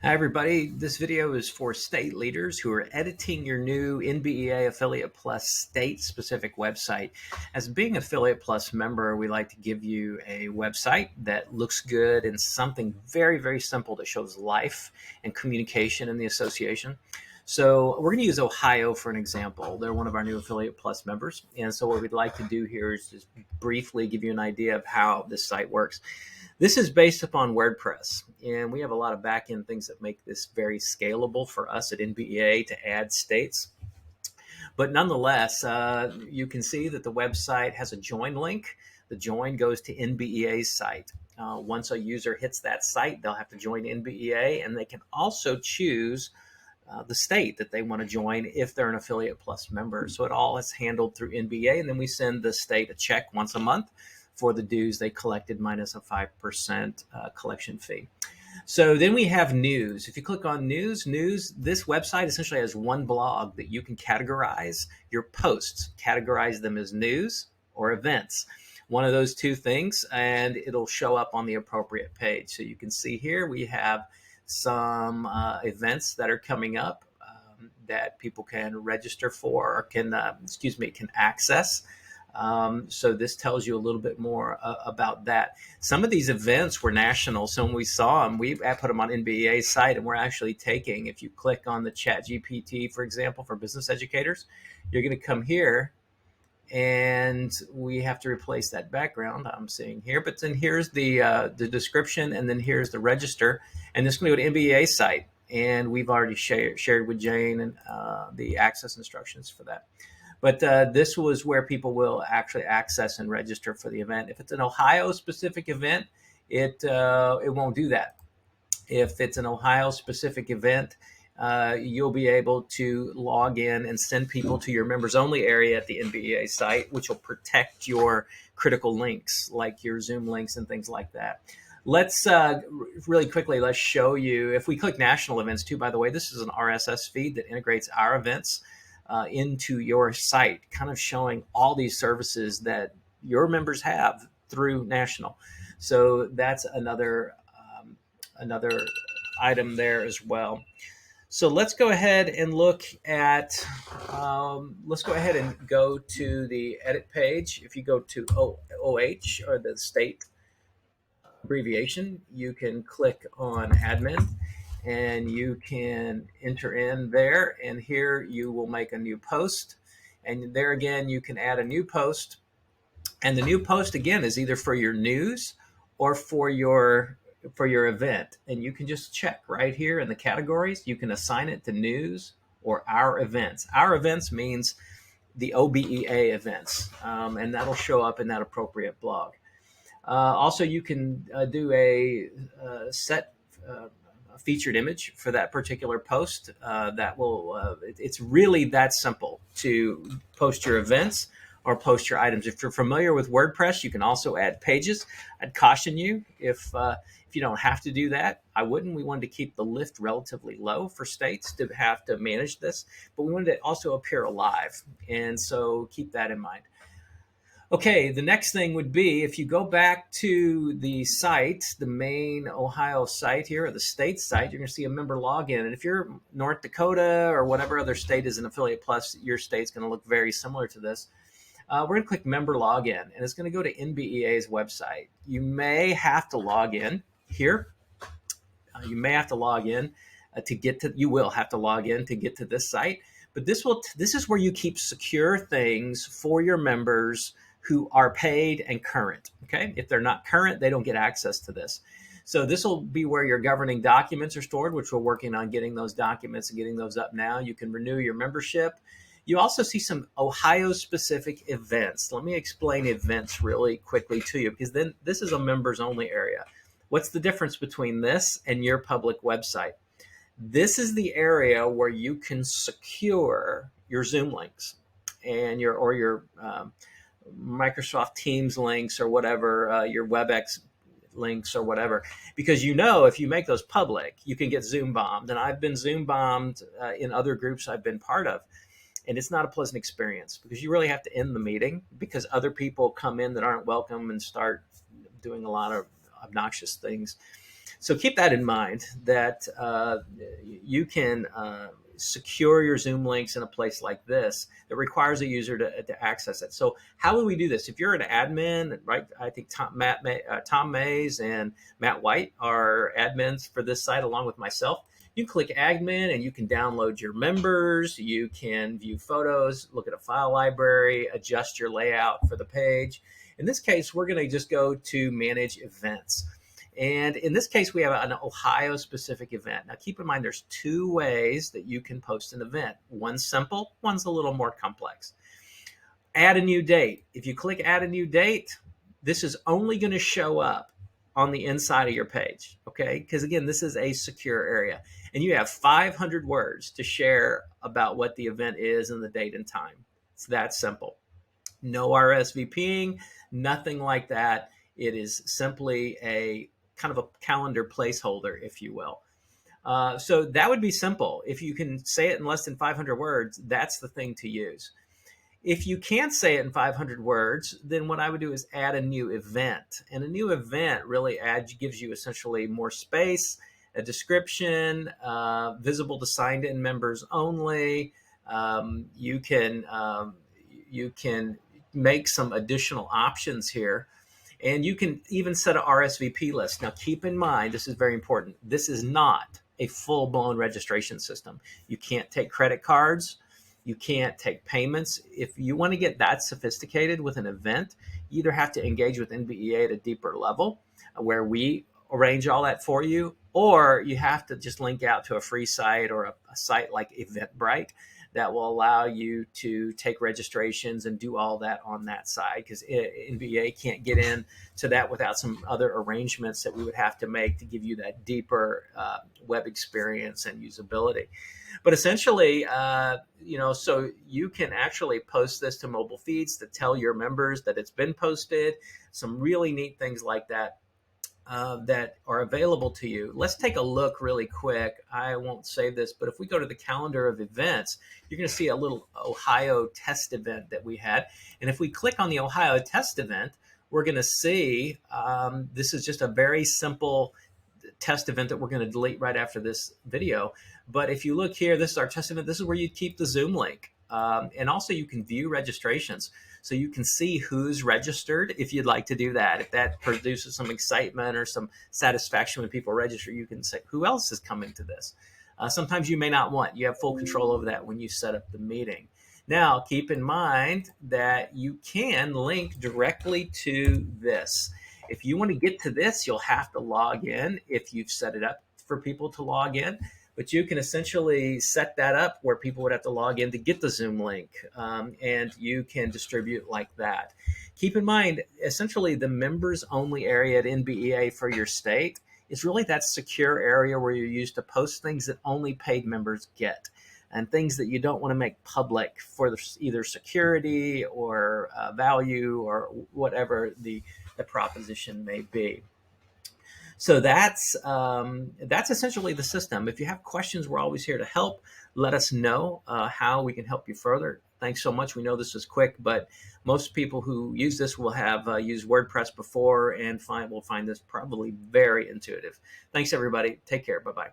Hi, everybody. This video is for state leaders who are editing your new NBEA Affiliate Plus state-specific website. As being Affiliate Plus member, we like to give you a website that looks good and something very, very simple that shows life and communication in the association. So we're going to use Ohio for an example. They're one of our new Affiliate Plus members. And so what we'd like to do here is just briefly give you an idea of how this site works. This is based upon WordPress, and we have a lot of back-end things that make this very scalable for us at NBEA to add states. But nonetheless, you can see that the website has a join link. The join goes to NBEA's site. Once a user hits that site, they'll have to join NBEA, and they can also choose the state that they want to join if they're an Affiliate Plus member. So it all is handled through NBEA, and then we send the state a check once a month for the dues they collected minus a 5% collection fee. So then we have news. If you click on news, this website essentially has one blog that you can categorize your posts, categorize them as news or events. One of those two things, and it'll show up on the appropriate page. So you can see here we have some events that are coming up that people can register for or can access. So this tells you a little bit more about that. Some of these events were national. So when we saw them, we put them on NBEA's site, and we're actually taking, if you click on the ChatGPT, for example, for business educators, you're going to come here, and we have to replace that background I'm seeing here. But then here's the description, and then here's the register, and this is going to go to NBEA's site. And we've already shared with Jane and the access instructions for that. But this was where people will actually access and register for the event. If it's an Ohio-specific event, it won't do that. If it's an Ohio-specific event, you'll be able to log in and send people to your members-only area at the NBEA site, which will protect your critical links, like your Zoom links and things like that. Let's really quickly, let's show you. If we click national events too, by the way, this is an RSS feed that integrates our events into your site, kind of showing all these services that your members have through national. So that's another item there as well. So let's go ahead and look at, let's go ahead and go to the edit page. If you go to OH, or the state abbreviation, you can click on admin, and you can enter in there, and here you will make a new post, and there again you can add a new post, and the new post again is either for your news or for your event, and you can just check right here in the categories. You can assign it to news or our events. Our events means the OBEA events, and that'll show up in that appropriate blog. Also, you can do a set featured image for that particular post. That will it's really that simple to post your events or post your items. If you're familiar with WordPress, you can also add pages. I'd caution you, if you don't have to do that, I wouldn't. We wanted to keep the lift relatively low for states to have to manage this, but we wanted to also appear alive, and so keep that in mind. Okay, the next thing would be, if you go back to the site, the main Ohio site here, or the state site, you're going to see a member login. And if you're North Dakota or whatever other state is an Affiliate Plus, your state's going to look very similar to this. We're going to click member login, and it's going to go to NBEA's website. You may have to log in here. You may have to log in to get to, you will have to log in to get to this site. But this is where you keep secure things for your members who are paid and current. Okay, if they're not current, they don't get access to this. So this will be where your governing documents are stored, which we're working on getting those documents and getting those up now. You can renew your membership. You also see some Ohio-specific events. Let me explain events really quickly to you, because then this is a members-only area. What's the difference between this and your public website? This is the area where you can secure your Zoom links and your Microsoft Teams links, or whatever, your WebEx links or whatever, because if you make those public, you can get Zoom bombed. And I've been Zoom bombed in other groups I've been part of, and it's not a pleasant experience, because you really have to end the meeting because other people come in that aren't welcome and start doing a lot of obnoxious things. So keep that in mind, that you can secure your Zoom links in a place like this that requires a user to access it. So how will we do this? If you're an admin, right? I think Tom Mays and Matt White are admins for this site along with myself. You click admin and you can download your members. You can view photos, look at a file library, adjust your layout for the page. In this case, we're going to just go to manage events. And in this case, we have an Ohio specific event. Now, keep in mind, there's two ways that you can post an event. One's simple, one's a little more complex. Add a new date. If you click add a new date, this is only going to show up on the inside of your page, okay? Because again, this is a secure area. And you have 500 words to share about what the event is and the date and time. It's that simple. No RSVPing, nothing like that. It is simply a kind of a calendar placeholder, if you will. So that would be simple. If you can say it in less than 500 words, that's the thing to use. If you can't say it in 500 words, then what I would do is add a new event. And a new event really gives you essentially more space, a description, visible to signed in members only. You can make some additional options here. And you can even set an RSVP list. Now, keep in mind, this is very important. This is not a full-blown registration system. You can't take credit cards. You can't take payments. If you want to get that sophisticated with an event, you either have to engage with NBEA at a deeper level where we arrange all that for you, or you have to just link out to a free site or a site like Eventbrite that will allow you to take registrations and do all that on that side, because NBEA can't get in to that without some other arrangements that we would have to make to give you that deeper web experience and usability. But essentially, so you can actually post this to mobile feeds to tell your members that it's been posted, some really neat things like that. That are available to you. Let's take a look really quick. I won't save this, but if we go to the calendar of events, you're going to see a little Ohio test event that we had. And if we click on the Ohio test event, we're going to see this is just a very simple test event that we're going to delete right after this video. But if you look here, this is our test event. This is where you keep the Zoom link. And also you can view registrations. So you can see who's registered if you'd like to do that. If that produces some excitement or some satisfaction when people register, you can say, who else is coming to this? Sometimes you may not want. You have full control over that when you set up the meeting. Now, keep in mind that you can link directly to this. If you want to get to this, you'll have to log in if you've set it up for people to log in. But you can essentially set that up where people would have to log in to get the Zoom link, and you can distribute like that. Keep in mind, essentially, the members only area at NBEA for your state is really that secure area where you're used to post things that only paid members get, and things that you don't want to make public for either security or value or whatever the proposition may be. So that's essentially the system. If you have questions, we're always here to help. Let us know how we can help you further. Thanks so much. We know this is quick, but most people who use this will have used WordPress before and will find this probably very intuitive. Thanks, everybody. Take care. Bye-bye.